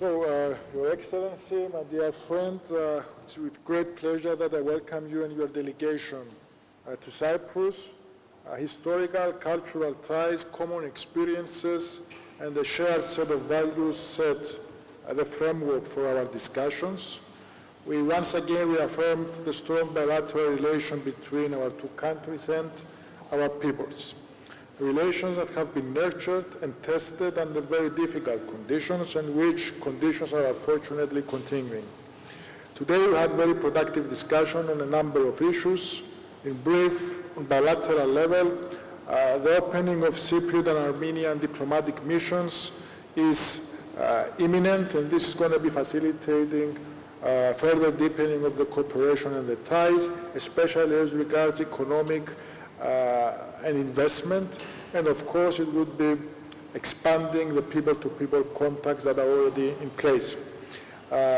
Your Excellency, my dear friend, it's with great pleasure that I welcome you and your delegation to Cyprus. Historical, cultural ties, common experiences, and a shared set of values set the framework for our discussions. We once again reaffirmed the strong bilateral relation between our two countries and our peoples. Relations that have been nurtured and tested under very difficult conditions, and which conditions are unfortunately continuing. Today we had very productive discussion on a number of issues. In brief, on bilateral level, the opening of Cypriot and Armenian diplomatic missions is imminent, and this is going to be facilitating further deepening of the cooperation and the ties, especially as regards economic and investment, and of course it would be expanding the people-to-people contacts that are already in place.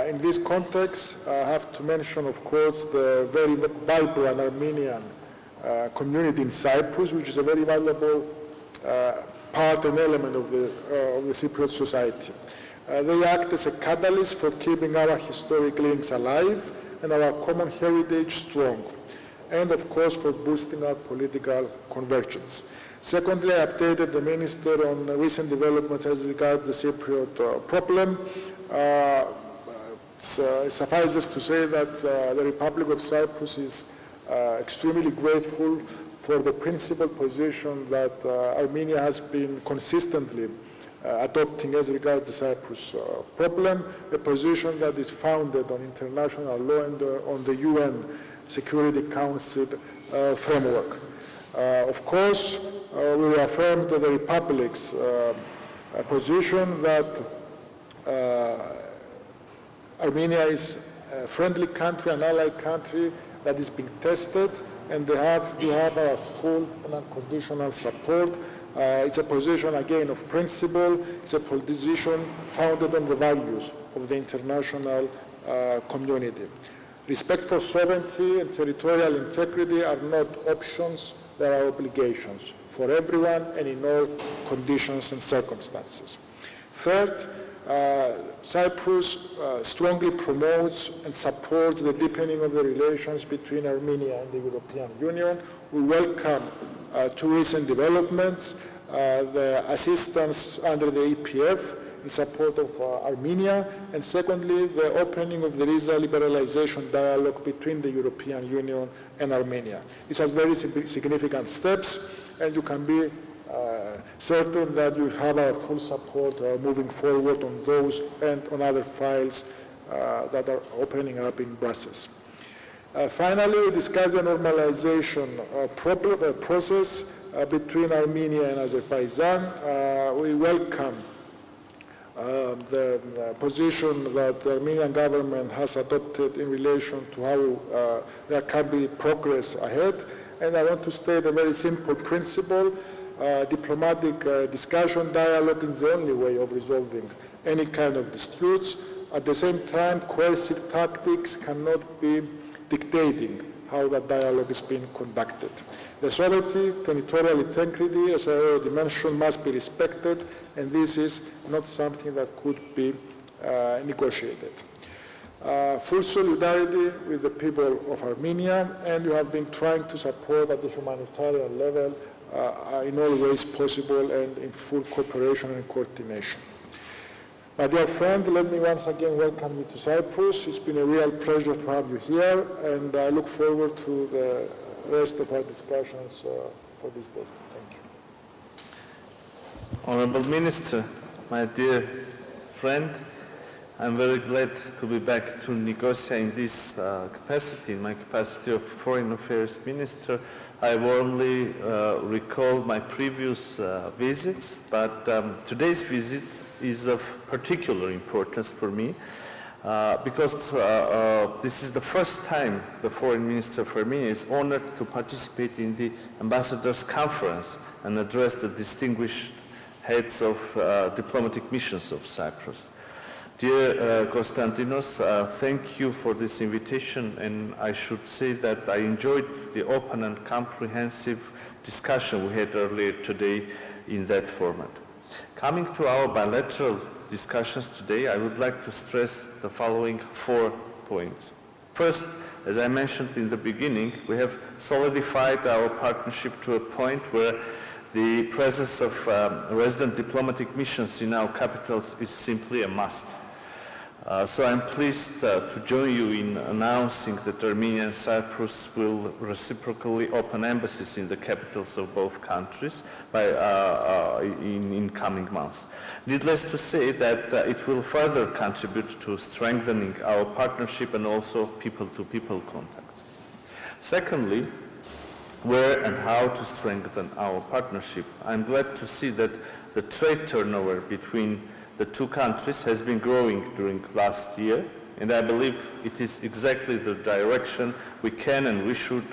In this context, I have to mention, of course, the very vibrant Armenian community in Cyprus, which is a very valuable part and element of the Cypriot society. They act as a catalyst for keeping our historic links alive and our common heritage strong, and of course for boosting our political convergence. Secondly, I updated the Minister on recent developments as regards the Cypriot problem. It suffices to say that the Republic of Cyprus is extremely grateful for the principled position that Armenia has been consistently adopting as regards the Cyprus problem, a position that is founded on international law and on the UN Security Council framework. Of course, we reaffirmed the Republic's position that Armenia is a friendly country, an allied country that is being tested, and we have our full and unconditional support. It's a position, again, of principle. It's a position founded on the values of the international community. Respect for sovereignty and territorial integrity are not options, they are obligations for everyone and in all conditions and circumstances. Third, Cyprus strongly promotes and supports the deepening of the relations between Armenia and the European Union. We welcome two recent developments, the assistance under the EPF in support of Armenia, and secondly, the opening of the visa liberalization dialogue between the European Union and Armenia. These are very significant steps, and you can be certain that you have our full support moving forward on those and on other files that are opening up in Brussels. Finally, we discussed the normalization process between Armenia and Azerbaijan. We welcome the position that the Armenian government has adopted in relation to how there can be progress ahead. And I want to state a very simple principle. Diplomatic discussion, dialogue is the only way of resolving any kind of disputes. At the same time, coercive tactics cannot be dictating how that dialogue is being conducted. The sovereignty, territorial integrity, as I already mentioned, must be respected, and this is not something that could be negotiated. Full solidarity with the people of Armenia, and you have been trying to support at the humanitarian level in all ways possible and in full cooperation and coordination. My dear friend, let me once again welcome you to Cyprus. It's been a real pleasure to have you here, and I look forward to the rest of our discussions for this day. Thank you. Honorable Minister, my dear friend, I'm very glad to be back to Nicosia in this capacity, in my capacity of Foreign Affairs Minister. I warmly recall my previous visits, but today's visit is of particular importance for me because this is the first time the Foreign Minister for Armenia is honored to participate in the Ambassadors' Conference and address the distinguished heads of diplomatic missions of Cyprus. Dear Konstantinos, thank you for this invitation, and I should say that I enjoyed the open and comprehensive discussion we had earlier today in that format. Coming to our bilateral discussions today, I would like to stress the following 4 points. First, as I mentioned in the beginning, we have solidified our partnership to a point where the presence of resident diplomatic missions in our capitals is simply a must. So I'm pleased to join you in announcing that Armenia and Cyprus will reciprocally open embassies in the capitals of both countries in coming months. Needless to say that it will further contribute to strengthening our partnership and also people-to-people contacts. Secondly, where and how to strengthen our partnership. I'm glad to see that the trade turnover between the 2 countries has been growing during last year, and I believe it is exactly the direction we can and we should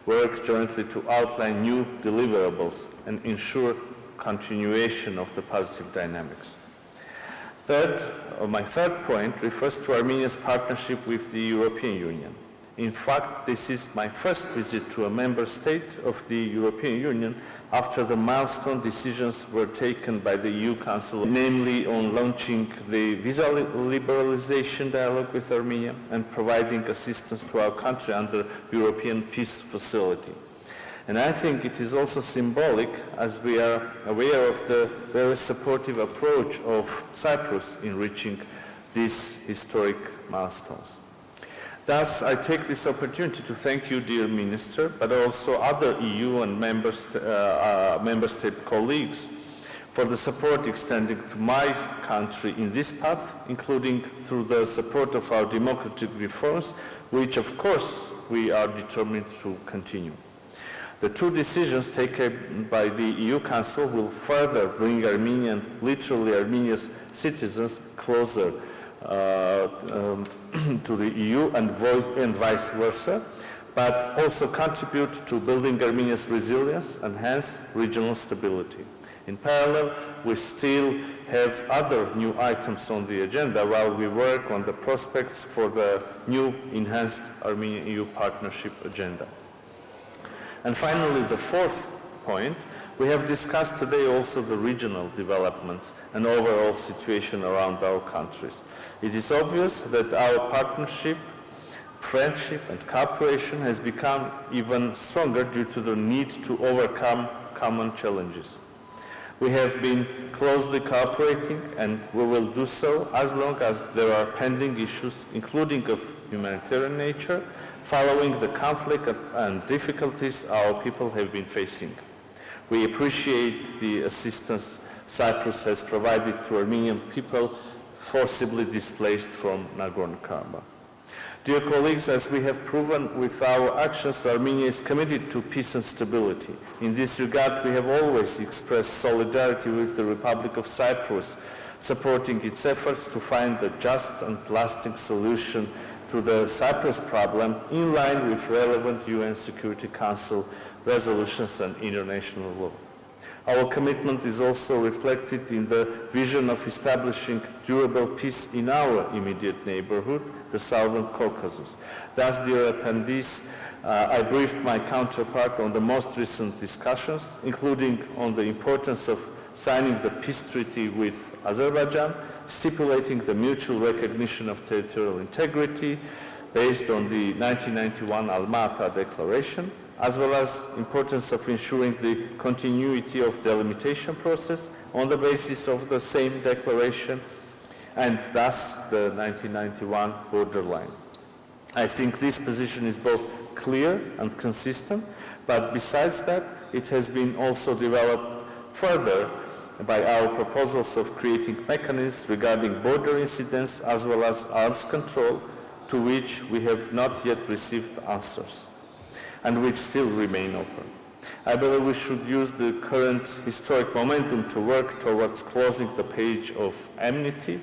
work jointly to outline new deliverables and ensure continuation of the positive dynamics. My third point refers to Armenia's partnership with the European Union. In fact, this is my first visit to a member state of the European Union after the milestone decisions were taken by the EU Council, namely on launching the visa liberalization dialogue with Armenia and providing assistance to our country under European Peace Facility. And I think it is also symbolic, as we are aware of the very supportive approach of Cyprus in reaching these historic milestones. Thus, I take this opportunity to thank you, dear Minister, but also other EU and member state colleagues for the support extended to my country in this path, including through the support of our democratic reforms, which, of course, we are determined to continue. The 2 decisions taken by the EU Council will further bring literally Armenia's citizens closer to the EU and vice versa, but also contribute to building Armenia's resilience and hence regional stability. In parallel, we still have other new items on the agenda while we work on the prospects for the new enhanced Armenia-EU partnership agenda. And finally, the 4th point, we have discussed today also the regional developments and overall situation around our countries. It is obvious that our partnership, friendship, and cooperation has become even stronger due to the need to overcome common challenges. We have been closely cooperating, and we will do so as long as there are pending issues, including of humanitarian nature, following the conflict and difficulties our people have been facing. We appreciate the assistance Cyprus has provided to Armenian people forcibly displaced from Nagorno-Karabakh. Dear colleagues, as we have proven with our actions, Armenia is committed to peace and stability. In this regard, we have always expressed solidarity with the Republic of Cyprus, supporting its efforts to find a just and lasting solution to the Cyprus problem in line with relevant UN Security Council resolutions and international law. Our commitment is also reflected in the vision of establishing durable peace in our immediate neighborhood, the Southern Caucasus. Thus, dear attendees, I briefed my counterpart on the most recent discussions, including on the importance of signing the peace treaty with Azerbaijan, stipulating the mutual recognition of territorial integrity based on the 1991 Alma-Ata Declaration, as well as importance of ensuring the continuity of delimitation process on the basis of the same declaration and thus the 1991 borderline. I think this position is both clear and consistent, but besides that, it has been also developed further by our proposals of creating mechanisms regarding border incidents as well as arms control, to which we have not yet received answers and which still remain open. I believe we should use the current historic momentum to work towards closing the page of enmity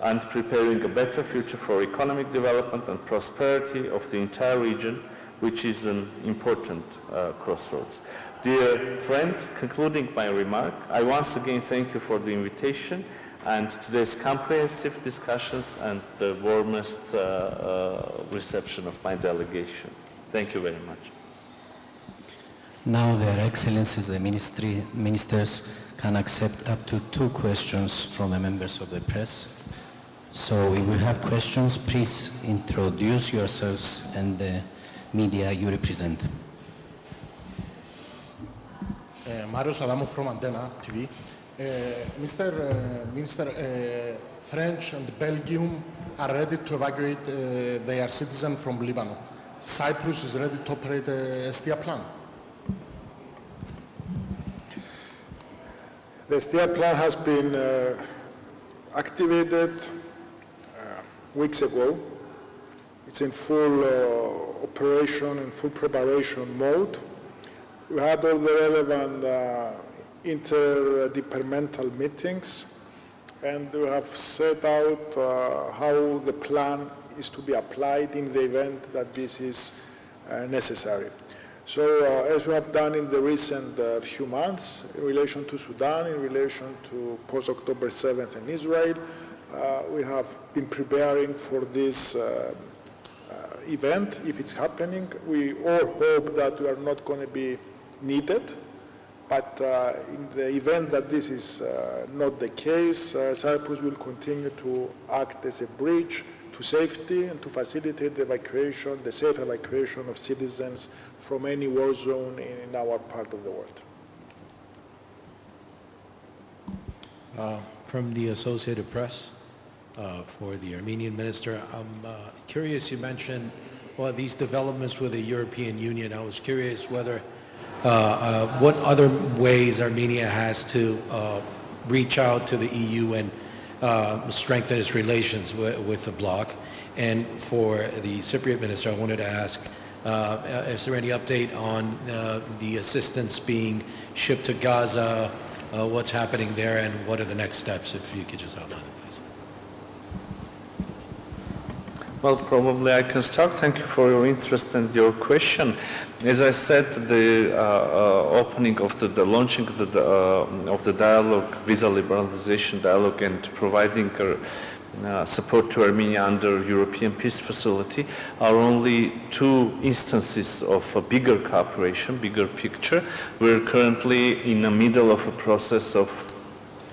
and preparing a better future for economic development and prosperity of the entire region, which is an important crossroads. Dear friend, concluding my remark, I once again thank you for the invitation and today's comprehensive discussions and the warmest reception of my delegation. Thank you very much. Now, Their Excellencies, the ministers can accept up to 2 questions from the members of the press. So if we have questions, please introduce yourselves and the media you represent. Mario Adamo from Antenna TV. Mr. Minister, French and Belgium are ready to evacuate their citizens from Lebanon. Cyprus is ready to operate a STIA plan. The STIA plan has been activated weeks ago. It's in full operation, in full preparation mode. We had all the relevant interdepartmental meetings, and we have set out how the plan is to be applied in the event that this is necessary. So as we have done in the recent few months in relation to Sudan, in relation to post-October 7th in Israel, we have been preparing for this event. If it's happening, we all hope that we are not going to be needed. But in the event that this is not the case, Cyprus will continue to act as a bridge to safety and to facilitate the evacuation, the safe evacuation of citizens from any war zone in our part of the world. From the Associated Press, for the Armenian minister, I'm curious, you mentioned these developments with the European Union. I was curious whether what other ways Armenia has to reach out to the EU and strengthen its relations with the bloc. And for the Cypriot minister, I wanted to ask, is there any update on the assistance being shipped to Gaza, what's happening there, and what are the next steps, if you could just outline it, please. Well, probably I can start. Thank you for your interest and your question. As I said, the opening of the launching of the dialogue, visa liberalization dialogue, and providing support to Armenia under European Peace Facility are only 2 instances of a bigger cooperation, bigger picture. We're currently in the middle of a process of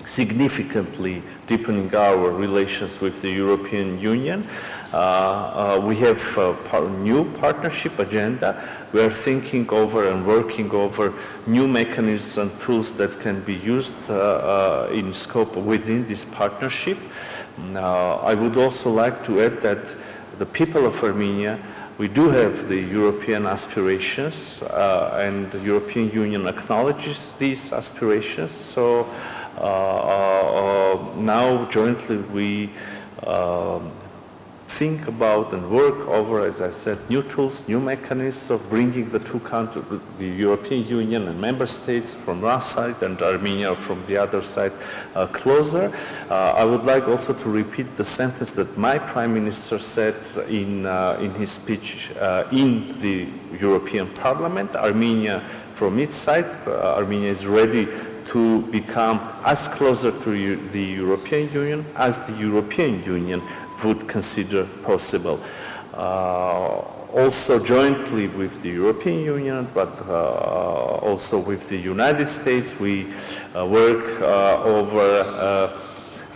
significantly deepening our relations with the European Union. We have a new partnership agenda. We are thinking over and working over new mechanisms and tools that can be used in scope within this partnership. I would also like to add that the people of Armenia, we do have the European aspirations, and the European Union acknowledges these aspirations. So now jointly we think about and work over, as I said, new tools, new mechanisms of bringing the 2 countries, the European Union and member states from one side and Armenia from the other side, closer. I would like also to repeat the sentence that my Prime Minister said in his speech in the European Parliament. Armenia, from its side, Armenia is ready to become as closer to the European Union as the European Union would consider possible. Also jointly with the European Union, but also with the United States, we work over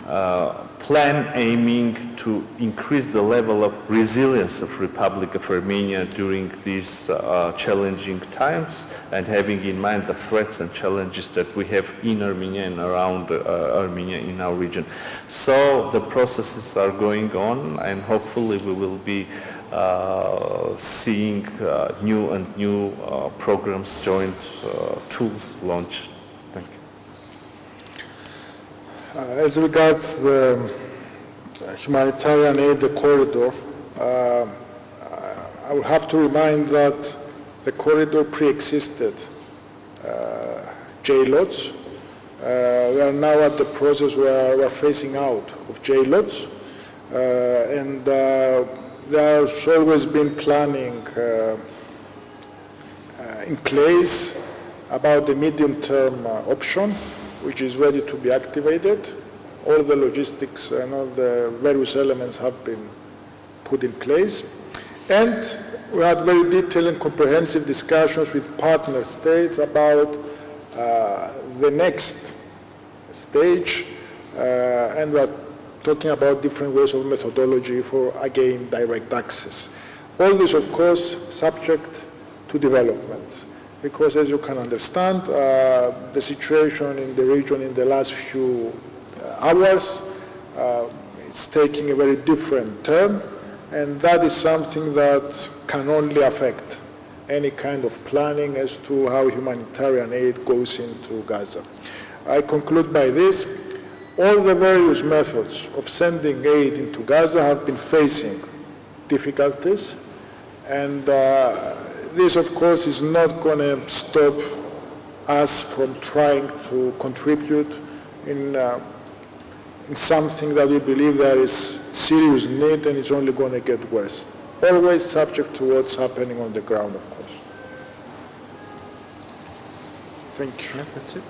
a plan aiming to increase the level of resilience of Republic of Armenia during these challenging times, and having in mind the threats and challenges that we have in Armenia and around Armenia in our region. So the processes are going on, and hopefully we will be seeing new programs, joint tools launched. Thank you. As regards the humanitarian aid, the corridor, I would have to remind that the corridor pre-existed J-lots. We are now at the process where we are phasing out of J-lots, and there has always been planning in place about the medium-term option, which is ready to be activated. All the logistics and all the various elements have been put in place. And we had very detailed and comprehensive discussions with partner states about the next stage, and we are talking about different ways of methodology for, again, direct access. All this, of course, subject to developments, because as you can understand, the situation in the region in the last few hours is taking a very different turn, and that is something that can only affect any kind of planning as to how humanitarian aid goes into Gaza. I conclude by this. All the various methods of sending aid into Gaza have been facing difficulties, and this, of course, is not going to stop us from trying to contribute in something that we believe there is serious need and it's only going to get worse. Always subject to what's happening on the ground, of course. Thank you. Yeah, that's it.